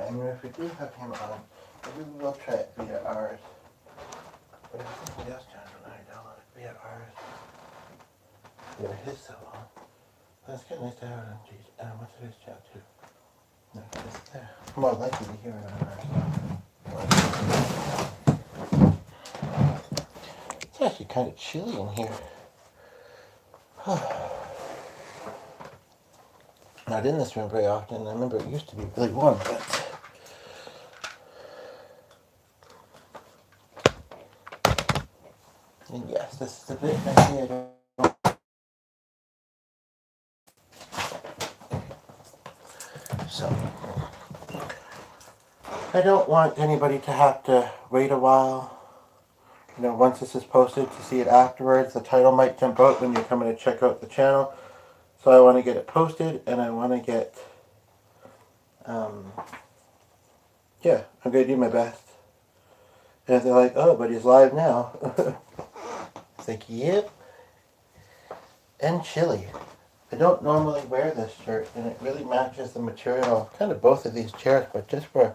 time. And if we do have him on, maybe we will try it via ours. But if somebody else tries to download it via ours, via his cell phone, that's kind of nice to have it on what's his chat too. No, it's there. More likely to hear it on ours. It's actually kind of chilly in here. Not in this room very often. I remember it used to be really warm, but and yes, this is a bit messy. So I don't want anybody to have to wait a while. You know, once this is posted to see it afterwards. The title might jump out when you're coming to check out the channel. So I want to get it posted, and I want to get, yeah, I'm going to do my best. And if they're like, oh, but he's live now. It's like, yep. And chilly. I don't normally wear this shirt, and it really matches the material, kind of both of these chairs, but just to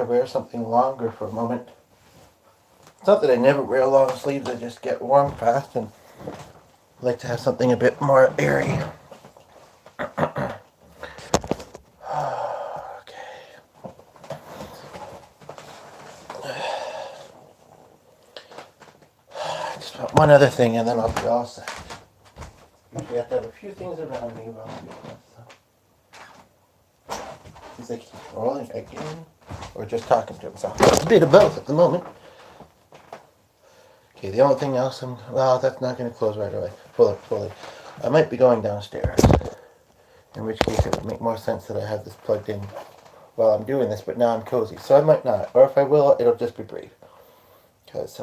wear something longer for a moment. It's not that I never wear long sleeves, I just get warm fast, and I like to have something a bit more airy. One other thing, and then I'll be all set. Usually have to have a few things around me while I'm doing this. So. He's like rolling again, or just talking to himself. It's a bit of both at the moment. Okay, the only thing else well, that's not going to close right away. Fully. I might be going downstairs. In which case it would make more sense that I have this plugged in while I'm doing this, but now I'm cozy. So I might not. Or if I will, it'll just be brief. Because,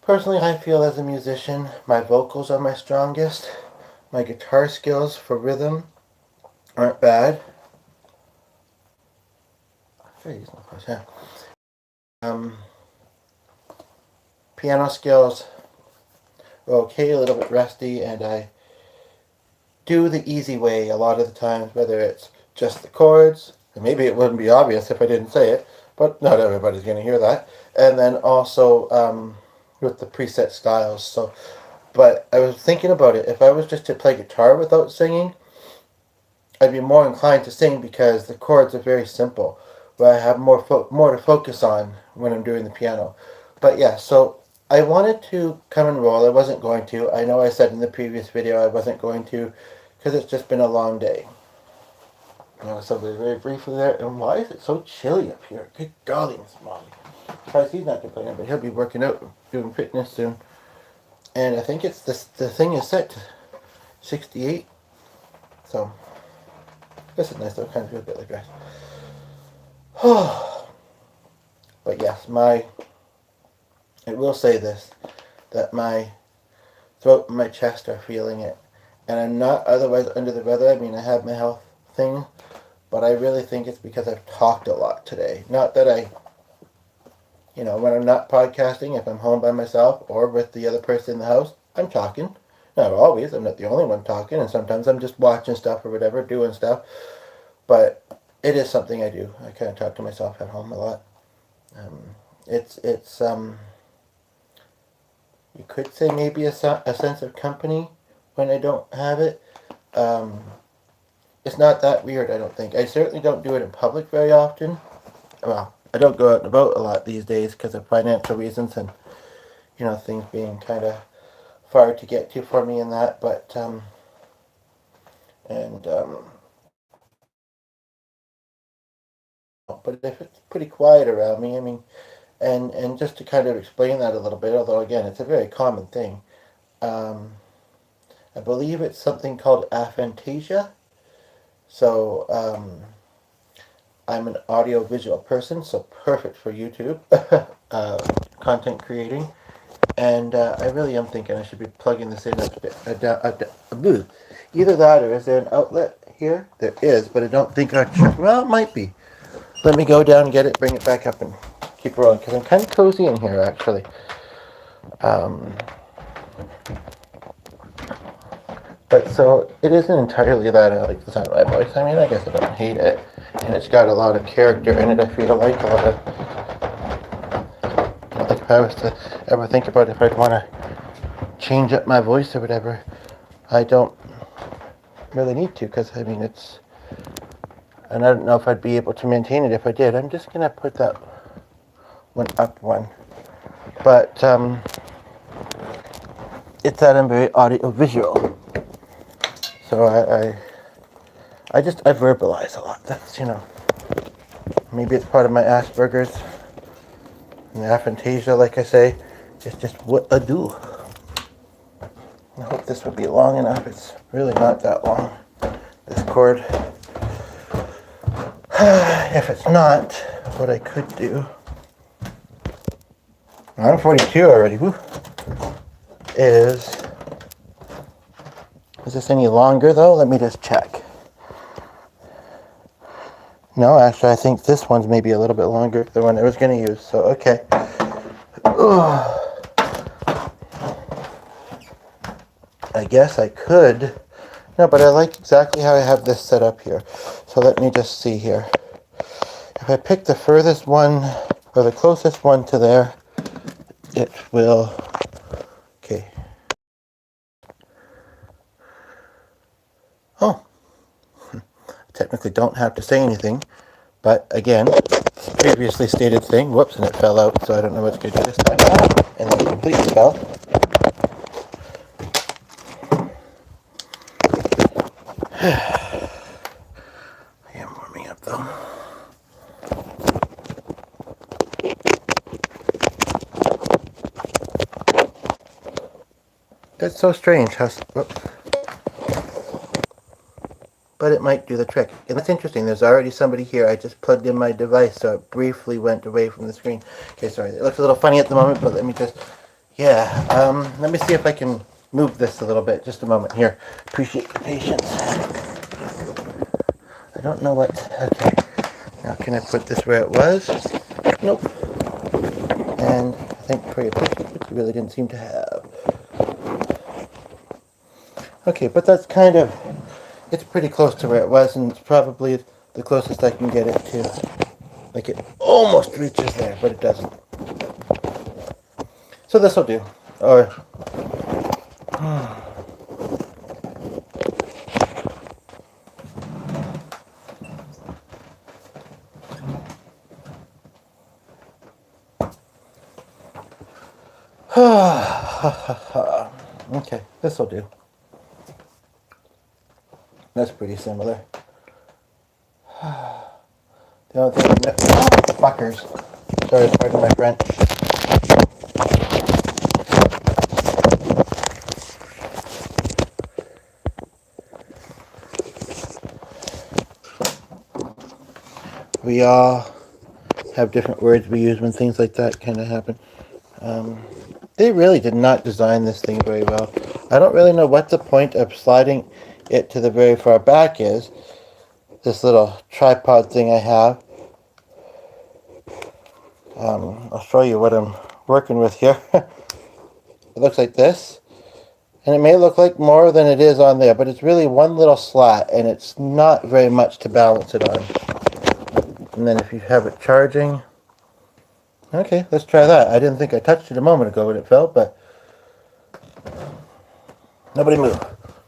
personally, I feel as a musician, my vocals are my strongest. My guitar skills for rhythm aren't bad. Yeah. Piano skills are okay, a little bit rusty, and I do the easy way a lot of the times, whether it's just the chords, and maybe it wouldn't be obvious if I didn't say it, but not everybody's going to hear that. And then also with the preset styles. So, but I was thinking about it. If I was just to play guitar without singing, I'd be more inclined to sing because the chords are very simple, but I have more to focus on when I'm doing the piano. But yeah, so I wanted to come and roll. I wasn't going to. I know I said in the previous video I wasn't going to because it's just been a long day. You know, so very briefly there. And why is it so chilly up here? Good golly, Miss Molly. Surprised he's not complaining, but he'll be working out, doing fitness soon. And I think it's this. The thing is set to 68. So this is nice though. Kind of feels a bit like that. But yes, I will say this, that my throat and my chest are feeling it. And I'm not otherwise under the weather. I mean, I have my health thing, but I really think it's because I've talked a lot today. Not that when I'm not podcasting, if I'm home by myself or with the other person in the house, I'm talking. Not always. I'm not the only one talking, and sometimes I'm just watching stuff or whatever, doing stuff. But it is something I do. I kind of talk to myself at home a lot. It's you could say maybe a sense of company when I don't have it. It's not that weird, I don't think. I certainly don't do it in public very often. Well, I don't go out and about a lot these days because of financial reasons and, things being kind of far to get to for me and that. But, but if it's pretty quiet around me, I mean, and just to kind of explain that a little bit, although again, it's a very common thing. I believe it's something called aphantasia. So, I'm an audio-visual person, so perfect for YouTube, content creating. And I really am thinking I should be plugging this in. Either that or is there an outlet here? There is, but I don't think well, it might be. Let me go down and get it, bring it back up, and keep rolling, because I'm kind of cozy in here, actually. But so it isn't entirely that I like the sound of my voice. I mean, I guess I don't hate it. And it's got a lot of character in it. I feel like a lot of, like if I was to ever think about if I'd want to change up my voice or whatever, I don't really need to, because I mean it's, and I don't know if I'd be able to maintain it if I did. I'm just gonna put that one up one. But it's that I'm very audio visual. So I verbalize a lot. That's, maybe it's part of my Asperger's and the aphantasia, like I say. It's just what I do. I hope this would be long enough. It's really not that long, this cord. If it's not, what I could do, I'm 42 already, woo, is this any longer though? Let me just check. No, actually I think this one's maybe a little bit longer, the one I was going to use, so okay. Ugh. I guess I could. No, but I like exactly how I have this set up here. So let me just see here. If I pick the furthest one, or the closest one to there, it will, okay. Oh, I technically don't have to say anything, but again, previously stated thing, whoops, and it fell out, so I don't know what's going to do this time. And then it completely fell. I am warming up though. That's so strange. Whoops. But it might do the trick. And that's interesting. There's already somebody here. I just plugged in my device, so it briefly went away from the screen. Okay, sorry. It looks a little funny at the moment, but let me just... Yeah, let me see if I can move this a little bit. Just a moment here. Appreciate your patience. I don't know what... Okay. Now, can I put this where it was? Nope. And I think for your picture, which you really didn't seem to have. Okay, but that's kind of... It's pretty close to where it was, and it's probably the closest I can get it to. Like it almost reaches there, but it doesn't. So this will do. Or... Okay, this will do. That's pretty similar. The only thing fuckers. Sorry, pardon my French. We all have different words we use when things like that kind of happen. They really did not design this thing very well. I don't really know what the point of sliding it to the very far back is. This little tripod thing I have. I'll show you what I'm working with here. It looks like this. And it may look like more than it is on there, but it's really one little slat, and it's not very much to balance it on. And then if you have it charging... Okay, let's try that. I didn't think I touched it a moment ago when it fell, but... Nobody move.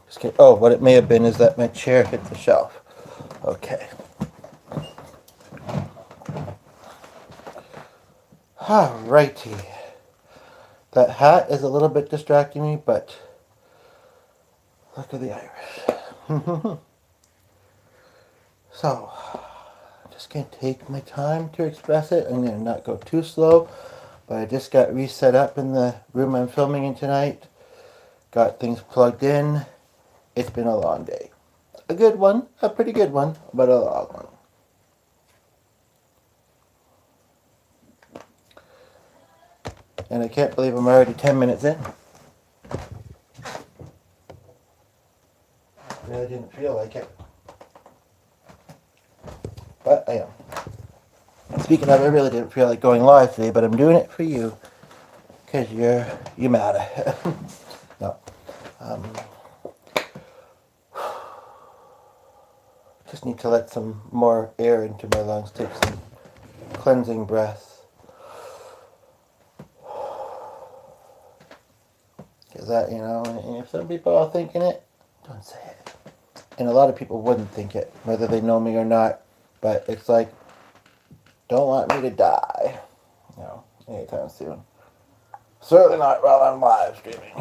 Just kidding. Oh, what it may have been is that my chair hit the shelf. Okay. Alrighty. That hat is a little bit distracting me, but... Look at the iris. So... Just going to take my time to express it. I'm going to not go too slow, but I just got reset up in the room I'm filming in tonight. Got things plugged in. It's been a long day. A good one, a pretty good one, but a long one. And I can't believe I'm already 10 minutes in. Really didn't feel like it. But I am. Speaking of, I really didn't feel like going live today, but I'm doing it for you. Because you matter. No. just need to let some more air into my lungs, take some cleansing breaths. Because that, if some people are thinking it, don't say it. And a lot of people wouldn't think it, whether they know me or not. But it's like, don't want me to die. Anytime soon. Certainly not while I'm live streaming.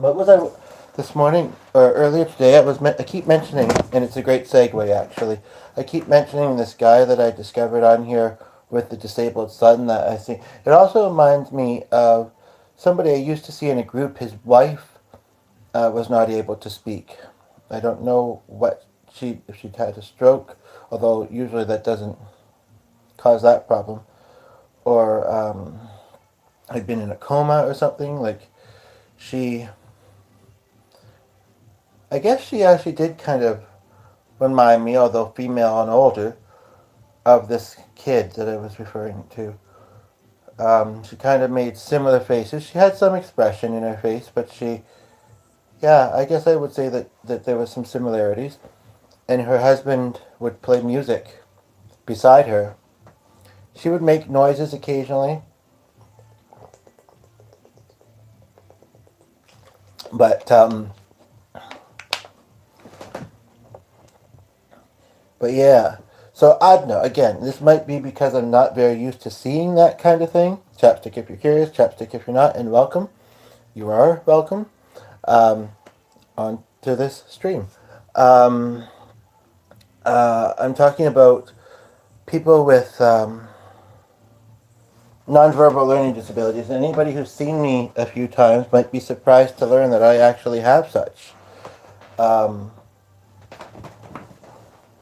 What was I this morning or earlier today? I keep mentioning, and it's a great segue actually. I keep mentioning this guy that I discovered on here with the disabled son that I see. It also reminds me of somebody I used to see in a group. His wife was not able to speak. I don't know if she'd had a stroke, although usually that doesn't cause that problem, or had been in a coma or something. I guess she actually did kind of remind me, although female and older, of this kid that I was referring to. She kind of made similar faces. She had some expression in her face, but I guess I would say that there was some similarities. And her husband would play music beside her. She would make noises occasionally, but yeah. So I don't know. Again, this might be because I'm not very used to seeing that kind of thing. Chapstick if you're curious, chapstick if you're not, and welcome. You are welcome on to this stream. I'm talking about people with nonverbal learning disabilities. Anybody who's seen me a few times might be surprised to learn that I actually have such.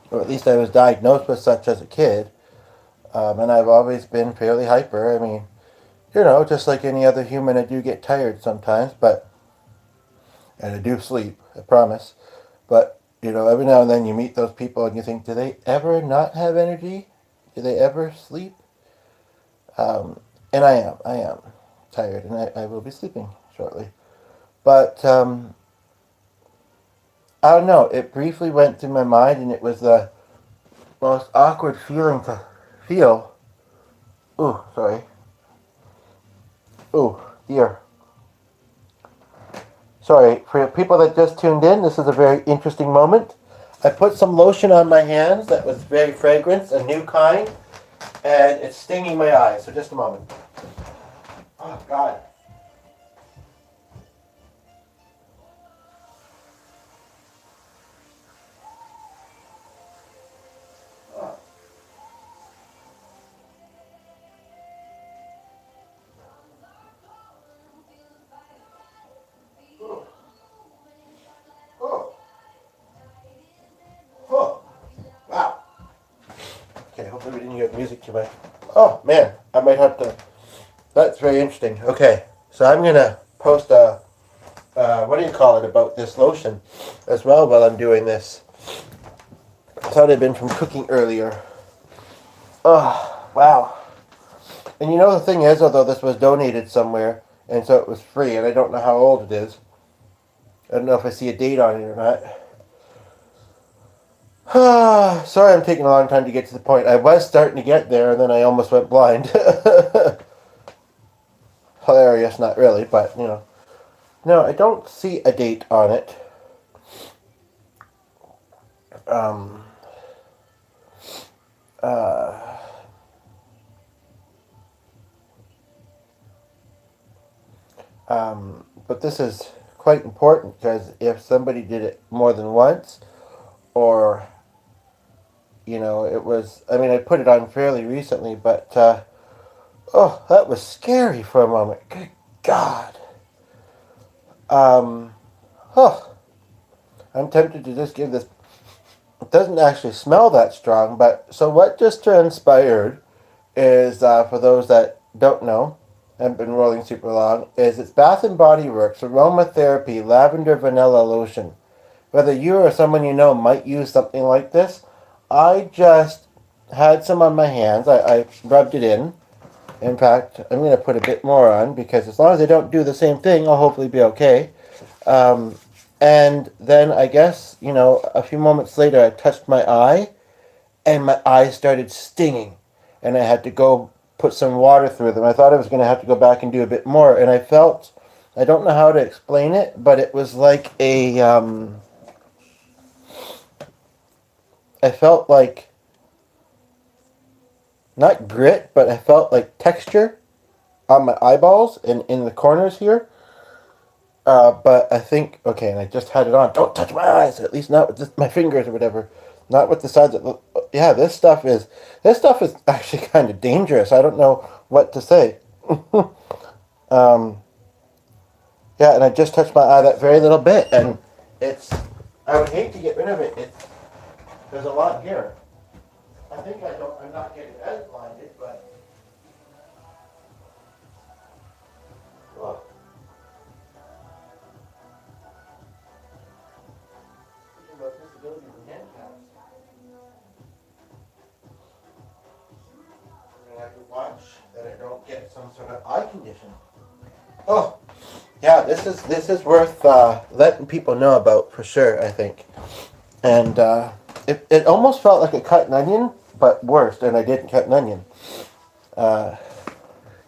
Or at least I was diagnosed with such as a kid. And I've always been fairly hyper. I mean, just like any other human, I do get tired sometimes, and I do sleep, I promise. But, every now and then you meet those people and you think, do they ever not have energy? Do they ever sleep? And I am tired, and I will be sleeping shortly. But, I don't know, it briefly went through my mind, and it was the most awkward feeling to feel. Ooh, sorry. Ooh, dear. Sorry, for people that just tuned in, this is a very interesting moment. I put some lotion on my hands that was very fragrant, a new kind, and it's stinging my eyes, so just a moment. Oh, God. Wow. Okay, hopefully we didn't hear the music too much. Oh, man, I might have to... That's very interesting. Okay, so I'm going to post about this lotion as well while I'm doing this. I thought I'd been from cooking earlier. Oh, wow. And the thing is, although this was donated somewhere, and so it was free, and I don't know how old it is. I don't know if I see a date on it or not. Sorry I'm taking a long time to get to the point. I was starting to get there, and then I almost went blind. Hilarious, not really, but, No, I don't see a date on it. But this is quite important, because if somebody did it more than once, or, it was, I put it on fairly recently, but, that was scary for a moment. Good God. I'm tempted to just give this, it doesn't actually smell that strong, but, so what just transpired is, for those that don't know, haven't been rolling super long, is it's Bath & Body Works Aromatherapy Lavender Vanilla Lotion. Whether you or someone you know might use something like this, I just had some on my hands. I rubbed it in. In fact, I'm going to put a bit more on, because as long as I don't do the same thing, I'll hopefully be okay. And then I guess, a few moments later, I touched my eye, and my eyes started stinging. And I had to go put some water through them. I thought I was going to have to go back and do a bit more. And I don't know how to explain it, but it was like I felt like, not grit, but I felt like texture on my eyeballs and in the corners here. But I think, okay, and I just had it on. Don't touch my eyes, at least not with my fingers or whatever. Not with the sides. Yeah, this stuff is actually kind of dangerous. I don't know what to say. um, yeah, and I just touched my eye that very little bit, and it's. I would hate to get rid of it. There's a lot here. I think I'm not getting as blinded, but look. About disabilities and handicaps. I have to watch that I don't get some sort of eye condition. Oh, yeah, this is worth letting people know about for sure, I think. And it almost felt like I cut an onion, but worse, and I didn't cut an onion. Uh,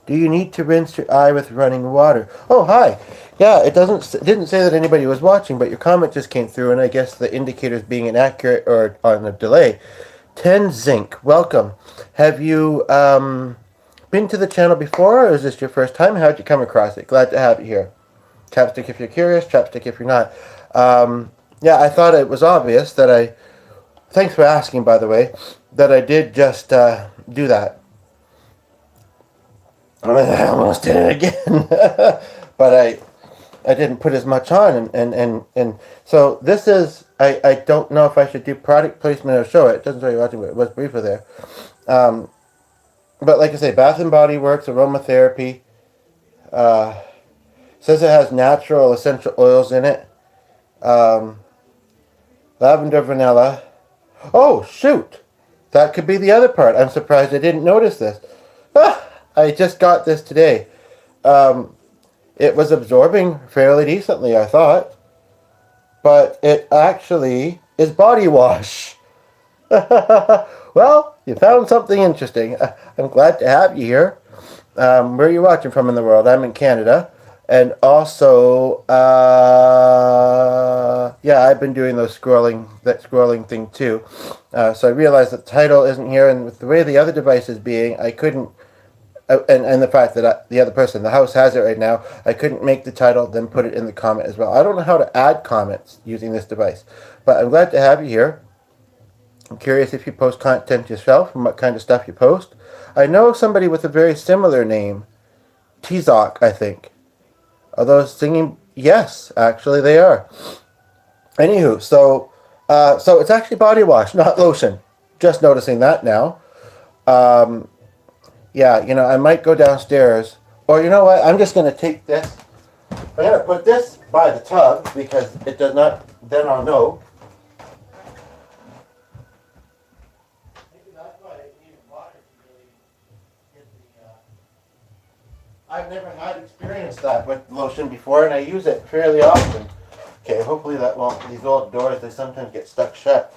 do you need to rinse your eye with running water? Oh, hi. Yeah, it didn't say that anybody was watching, but your comment just came through, and I guess the indicator's being inaccurate or on a delay. 10 Zinc, welcome. Have you been to the channel before, or is this your first time? How'd you come across it? Glad to have you here. Chapstick if you're curious, chapstick if you're not. Yeah, I thought it was obvious that thanks for asking, by the way, that I did just do that. I almost did it again. But I didn't put as much on, and so this is, I don't know if I should do product placement or show it. It doesn't show you watching, but it was briefer there. But like I say, Bath and Body Works aromatherapy says it has natural essential oils in it. Lavender, vanilla. Oh shoot, that could be the other part. I'm surprised I didn't notice this. I just got this today. It was absorbing fairly decently, I thought, but it actually is body wash. Well, you found something interesting. I'm glad to have you here. Where are you watching from in the world? I'm in Canada. And also, yeah, I've been doing that scrolling thing too. So I realized that the title isn't here, and with the way the other device is being, I couldn't, and the fact that the other person in the house has it right now, I couldn't make the title, then put it in the comment as well. I don't know how to add comments using this device, but I'm glad to have you here. I'm curious if you post content yourself and what kind of stuff you post. I know somebody with a very similar name, Tizok, I think. Are those singing? Yes, actually they are. Anywho, so it's actually body wash, not lotion. Just noticing that now. Yeah, I might go downstairs, or you know what? I'm just gonna take this. I'm gonna put this by the tub because it does not. Then I'll know. I've never had experienced that with lotion before, and I use it fairly often. Okay, hopefully that won't. These old doors, they sometimes get stuck shut.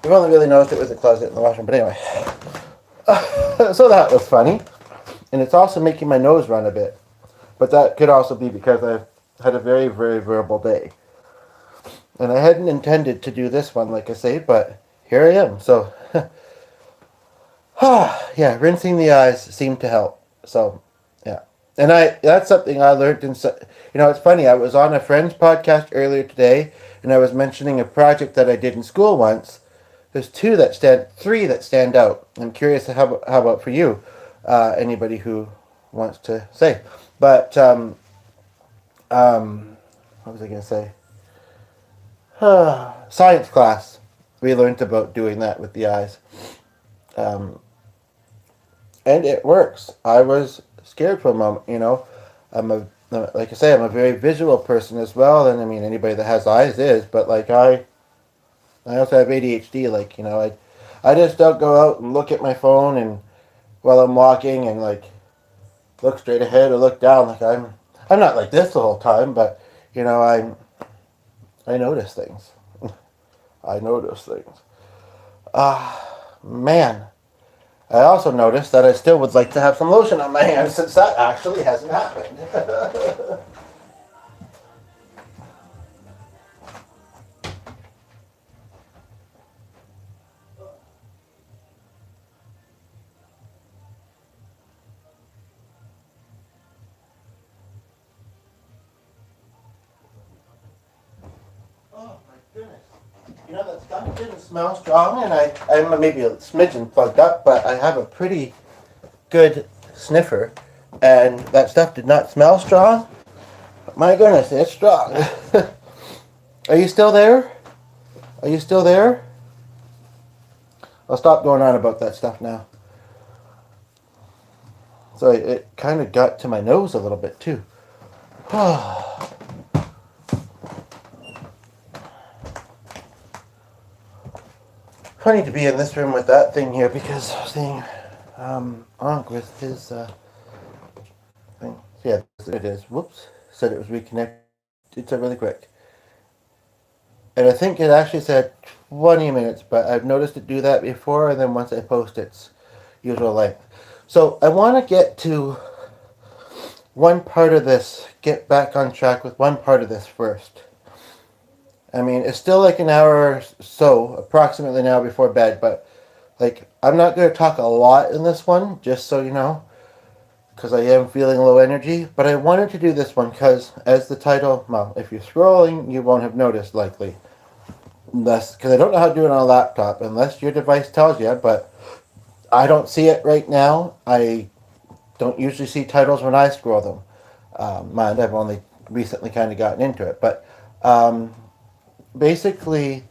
We've only really noticed it was a closet in the washroom, but anyway. So that was funny. And it's also making my nose run a bit. But that could also be because I've had a very, very verbal day. And I hadn't intended to do this one, like I say, but here I am. So, yeah, rinsing the eyes seemed to help. So, yeah. And that's something I learned it's funny, I was on a friend's podcast earlier today, and I was mentioning a project that I did in school once. There's three that stand out. I'm curious how about for you? Anybody who wants to say. But, what was I going to say? Science class. We learned about doing that with the eyes. And it works. I was scared for a moment, like I say, I'm a very visual person as well, and I mean, anybody that has eyes is, but like I also have ADHD, I just don't go out and look at my phone and while I'm walking and like look straight ahead or look down. Like I'm not like this the whole time, but I'm I notice things. I notice things. Man. I also noticed that I still would like to have some lotion on my hands since that actually hasn't happened. Oh my goodness. You know, that stuff didn't smell strong, and I'm maybe a smidgen plugged up, but I have a pretty good sniffer, and that stuff did not smell strong. But my goodness, it's strong. Are you still there? Are you still there? I'll stop going on about that stuff now. So it kind of got to my nose a little bit too. Funny to be in this room with that thing here because I was seeing Onk with his thing. Yeah, it is. Whoops. Said it was reconnected. It said really quick. And I think it actually said 20 minutes, but I've noticed it do that before, and then once I post its usual length. So I want to get to one part of this, get back on track with one part of this first. I mean, it's still like an hour or so, approximately an hour before bed, but like, I'm not going to talk a lot in this one, just so you know, because I am feeling low energy, but I wanted to do this one because, as the title, well, if you're scrolling, you won't have noticed, likely. Because I don't know how to do it on a laptop, unless your device tells you, but I don't see it right now. I don't usually see titles when I scroll them. Mind, I've only recently kind of gotten into it, but basically,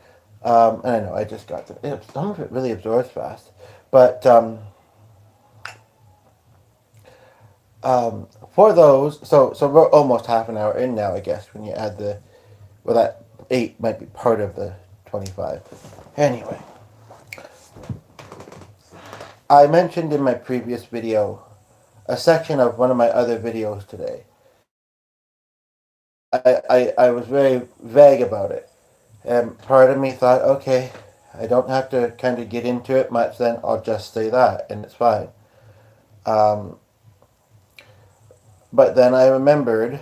and I know I just got to, some of it really absorbs fast, but for those, so we're almost half an hour in now, I guess, when you add the, well, that 8 might be part of the 25. Anyway, I mentioned in my previous video a section of one of my other videos today. I was very vague about it. And part of me thought, okay, I don't have to kind of get into it much, then I'll just say that, and it's fine. But then I remembered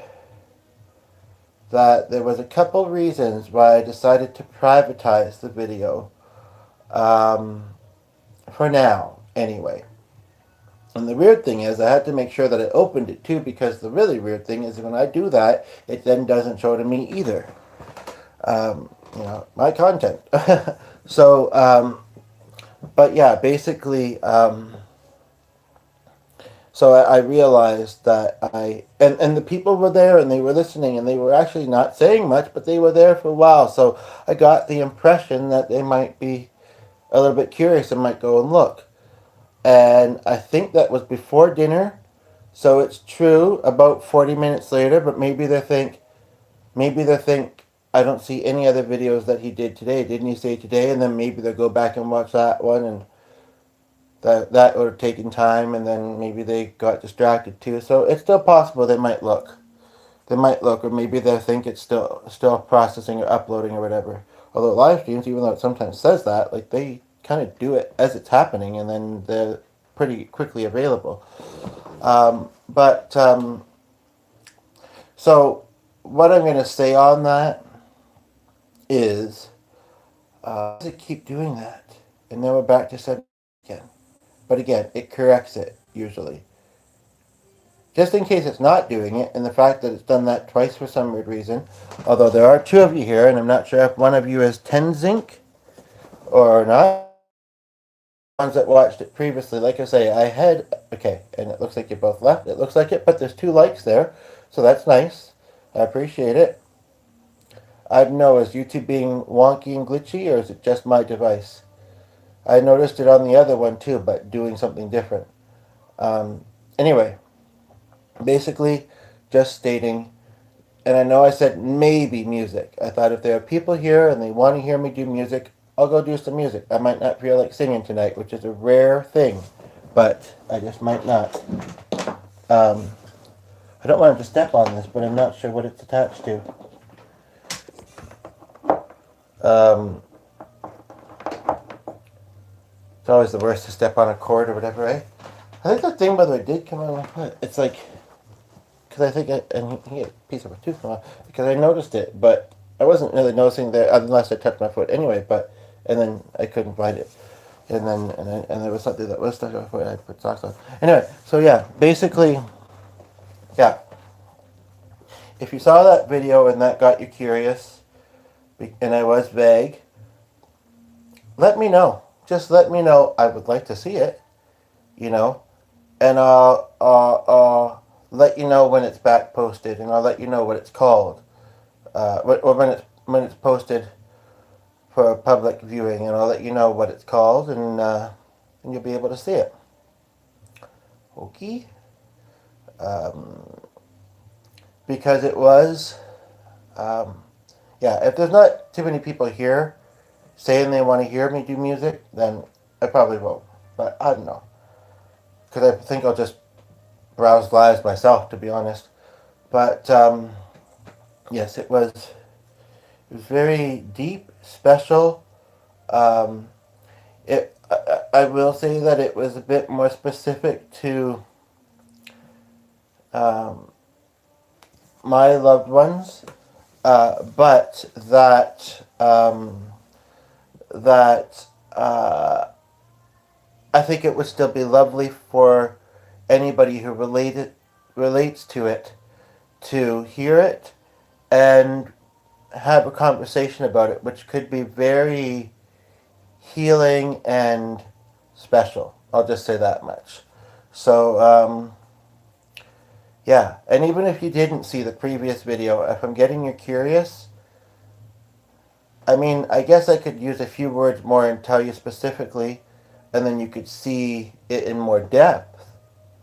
that there was a couple reasons why I decided to privatize the video. For now, anyway. And the weird thing is, I had to make sure that I opened it too, because the really weird thing is when I do that, it then doesn't show to me either. You know, my content. So, but yeah, basically, so I realized that and the people were there and they were listening and they were actually not saying much, but they were there for a while. So I got the impression that they might be a little bit curious and might go and look. And I think that was before dinner. So it's true about 40 minutes later, but maybe they think, I don't see any other videos that he did today. Didn't he say today? And then maybe they'll go back and watch that one, and that would have taken time, and then maybe they got distracted too. So it's still possible they might look. Or maybe they think it's still processing or uploading or whatever. Although live streams, even though it sometimes says that, like they kind of do it as it's happening, and then they're pretty quickly available. So what I'm going to say on that is, does it keep doing that? And then we're back to 7 again. But again, it corrects it, usually. Just in case it's not doing it, and the fact that it's done that twice for some weird reason, although there are 2 of you here, and I'm not sure if one of you is Tenzink or not. Ones that watched it previously, like I say, okay, and it looks like you both left. It looks like it, but there's 2 likes there, so that's nice. I appreciate it. I don't know, is YouTube being wonky and glitchy, or is it just my device? I noticed it on the other one too, but doing something different. Anyway, basically, just stating, and I know I said maybe music. I thought if there are people here and they want to hear me do music, I'll go do some music. I might not feel like singing tonight, which is a rare thing, but I just might not. I don't want to step on this, but I'm not sure what it's attached to. Um, it's always the worst to step on a cord or whatever, right? I think that thing, by the way, did come on my foot. It's like, because I think, and he had a piece of a tooth come off, because I noticed it, but I wasn't really noticing there unless I touched my foot anyway, and then I couldn't find it. And there was something that was stuck on my foot, and I put socks on. Anyway, so yeah, basically, yeah. If you saw that video and that got you curious, and I was vague, let me know. Just let me know. I would like to see it, you know, and I'll let you know when it's back posted, and I'll let you know what it's called, or when it's posted for public viewing, and I'll let you know what it's called, and you'll be able to see it. Okay. Because it was, yeah. If there's not too many people here saying they want to hear me do music, then I probably won't. But I don't know, because I think I'll just browse lives myself, to be honest. But yes, it was. It was very deep, special. Um, I will say that it was a bit more specific to um, my loved ones, but that I think it would still be lovely for anybody who relates to it to hear it and have a conversation about it, which could be very healing and special. I'll just say that much. So, yeah, and even if you didn't see the previous video, if I'm getting you curious, I mean, I guess I could use a few words more and tell you specifically, and then you could see it in more depth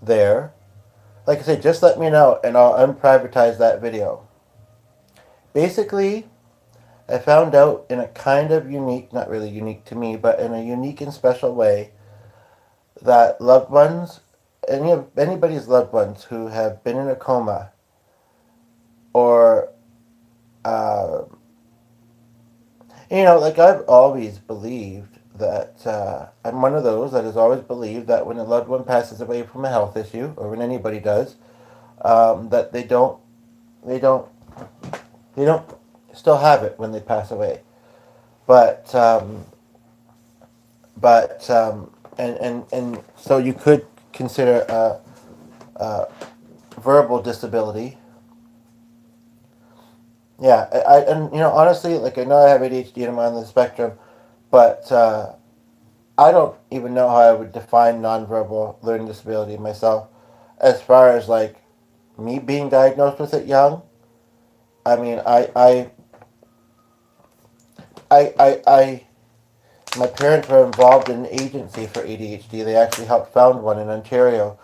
there. Like I said, just let me know, and I'll unprivatize that video. Basically, I found out in a kind of unique, not really unique to me, but in a unique and special way, that loved ones, anybody's loved ones who have been in a coma, or, like I've always believed that, I'm one of those that has always believed that when a loved one passes away from a health issue, or when anybody does, that they don't still have it when they pass away. But and so you could consider a verbal disability. Yeah, and honestly, like, I know I have ADHD and I'm on the spectrum, but I don't even know how I would define nonverbal learning disability myself, as far as like me being diagnosed with it young. I mean, I my parents were involved in an agency for ADHD. They actually helped found one in Ontario,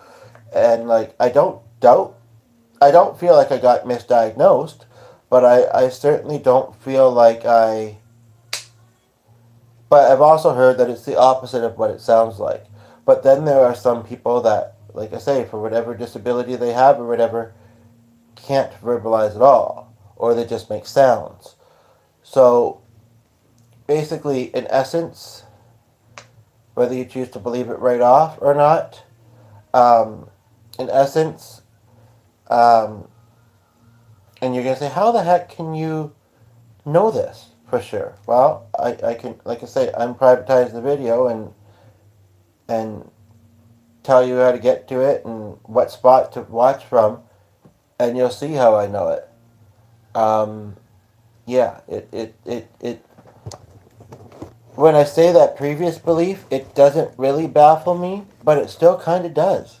and like I don't feel like I got misdiagnosed, but I certainly don't feel like but I've also heard that it's the opposite of what it sounds like. But then there are some people that, like I say, for whatever disability they have or whatever, can't verbalize at all, or they just make sounds. So basically, in essence, whether you choose to believe it right off or not, in essence, um, and you're going to say, how the heck can you know this for sure? Well, I can, like I say, unprivatize the video and tell you how to get to it and what spot to watch from, and you'll see how I know it. Yeah, it when I say that previous belief, it doesn't really baffle me, but it still kind of does.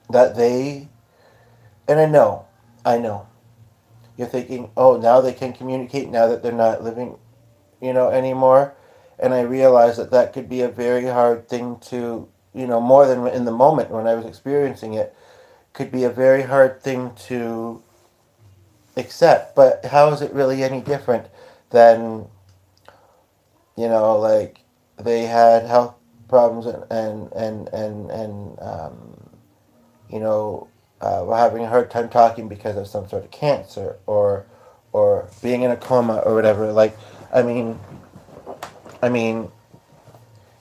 That and I know. You're thinking, oh, now they can communicate now that they're not living, anymore. And I realize that that could be a very hard thing to, more than in the moment when I was experiencing it, could be a very hard thing to accept. But how is it really any different than, like they had health problems were having a hard time talking because of some sort of cancer or being in a coma or whatever. Like, I mean, I mean,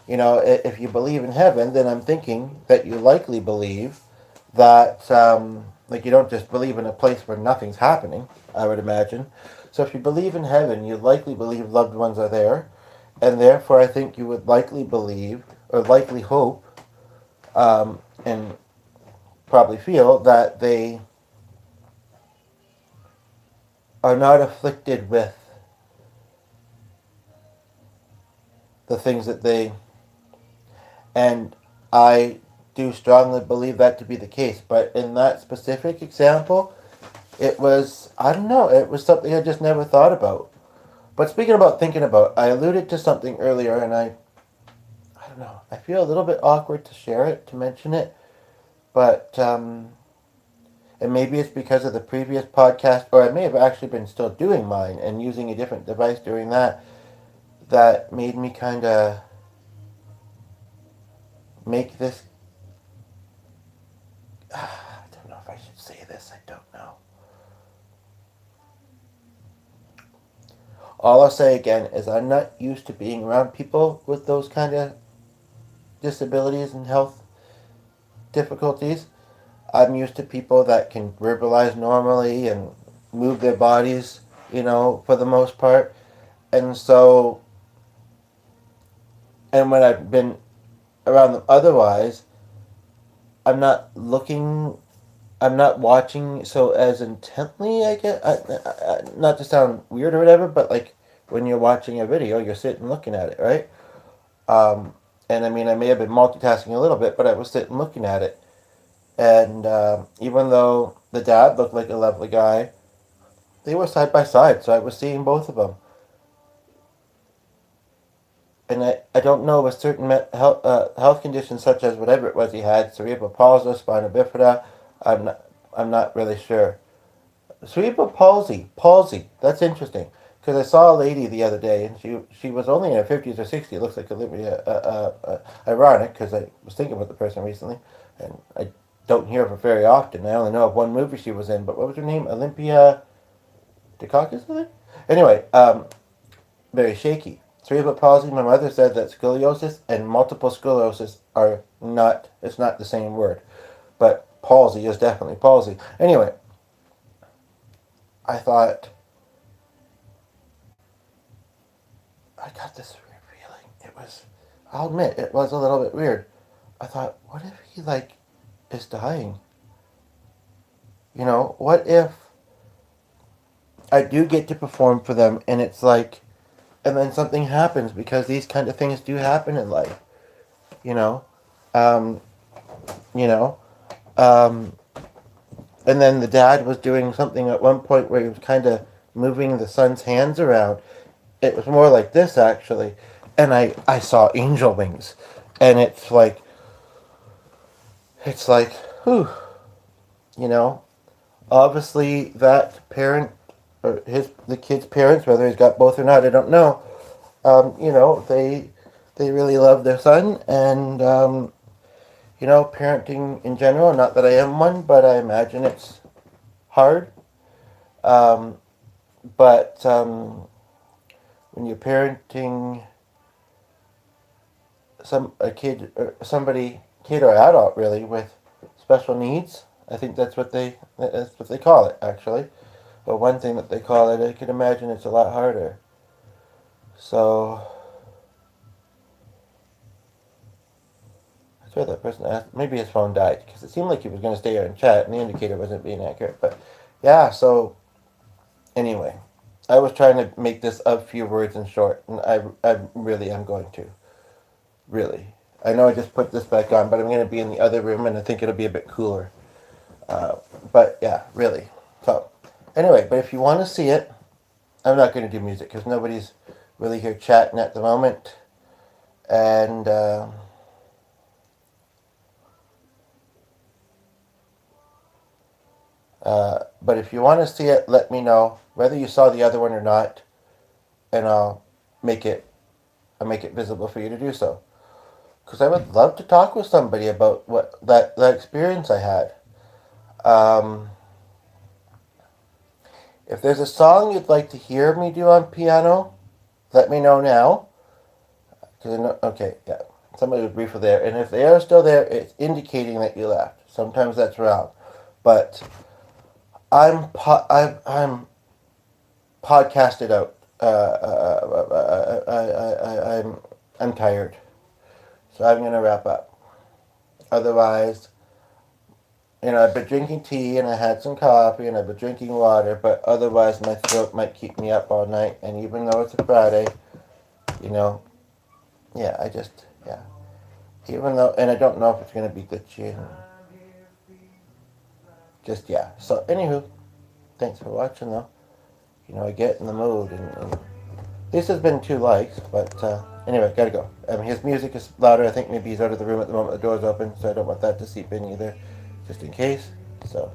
if you believe in heaven, then I'm thinking that you likely believe that, like, you don't just believe in a place where nothing's happening, I would imagine. So if you believe in heaven, you likely believe loved ones are there, and therefore I think you would likely believe, or likely hope, and probably feel that they are not afflicted with the things that they, and I do strongly believe that to be the case. But in that specific example, it was, I don't know, it was something I just never thought about. But speaking about thinking about, I alluded to something earlier, and I don't know, I feel a little bit awkward to share it, to mention it, but, and maybe it's because of the previous podcast, or I may have actually been still doing mine and using a different device during that, that made me kind of make this, I don't know if I should say this, I don't know. All I'll say again is I'm not used to being around people with those kind of disabilities and health difficulties. I'm used to people that can verbalize normally and move their bodies, for the most part. And so, and when I've been around them otherwise, I'm not looking, I'm not watching so as intently, I guess. Not to sound weird or whatever, but like when you're watching a video, you're sitting looking at it, right? And I mean, I may have been multitasking a little bit, but I was sitting looking at it. And even though the dad looked like a lovely guy, they were side by side, so I was seeing both of them. And I don't know with certain health conditions such as whatever it was he had, cerebral palsy, spina bifida, I'm not really sure. Cerebral palsy, that's interesting. Because I saw a lady the other day, and she was only in her 50s or 60s. It looks like ironic, because I was thinking about the person recently, and I don't hear of her very often. I only know of one movie she was in, but what was her name? Olympia Dukakis, I think? Anyway, very shaky. Cerebral palsy, my mother said that scoliosis and multiple sclerosis are not, it's not the same word. But palsy is definitely palsy. Anyway, I thought, I got this weird feeling. It was, I'll admit, it was a little bit weird. I thought, what if he, like, is dying? What if I do get to perform for them and it's like, and then something happens, because these kind of things do happen in life, you know? Um, you know? Um, and then the dad was doing something at one point where he was kind of moving the son's hands around. It was more like this, actually. And I saw angel wings. And it's like, whew, you know? Obviously, that parent, or the kid's parents, whether he's got both or not, I don't know. They really love their son, and parenting in general. Not that I am one, but I imagine it's hard. Um, but when you're parenting a kid, or somebody, kid or adult really, with special needs, I think that's what they call it, actually. But one thing that they call it, I can imagine it's a lot harder. So I swear that person asked, maybe his phone died, because it seemed like he was going to stay here and chat, and the indicator wasn't being accurate. But yeah, so anyway, I was trying to make this a few words and short, and I really am going to. Really. I know I just put this back on, but I'm going to be in the other room, and I think it'll be a bit cooler. But yeah, really. So anyway, but if you want to see it, I'm not going to do music, because nobody's really here chatting at the moment. And but if you want to see it, let me know whether you saw the other one or not, and I'll make it visible for you to do so. Because I would love to talk with somebody about what that experience I had. Um, if there's a song you'd like to hear me do on piano, let me know now. Cause I know, okay, yeah. Somebody was briefly there. And if they are still there, it's indicating that you left. Sometimes that's wrong. But I'm podcasted out. I'm tired. So I'm going to wrap up. Otherwise, I've been drinking tea and I had some coffee and I've been drinking water, but otherwise my throat might keep me up all night. And even though it's a Friday, yeah, yeah. Even though, and I don't know if it's going to be glitchy. Just, yeah. So, anywho, thanks for watching, though. I get in the mood, and this has been 2 likes, but anyway, gotta go. His music is louder. I think maybe he's out of the room at the moment. The door's open, so I don't want that to seep in either, just in case. So,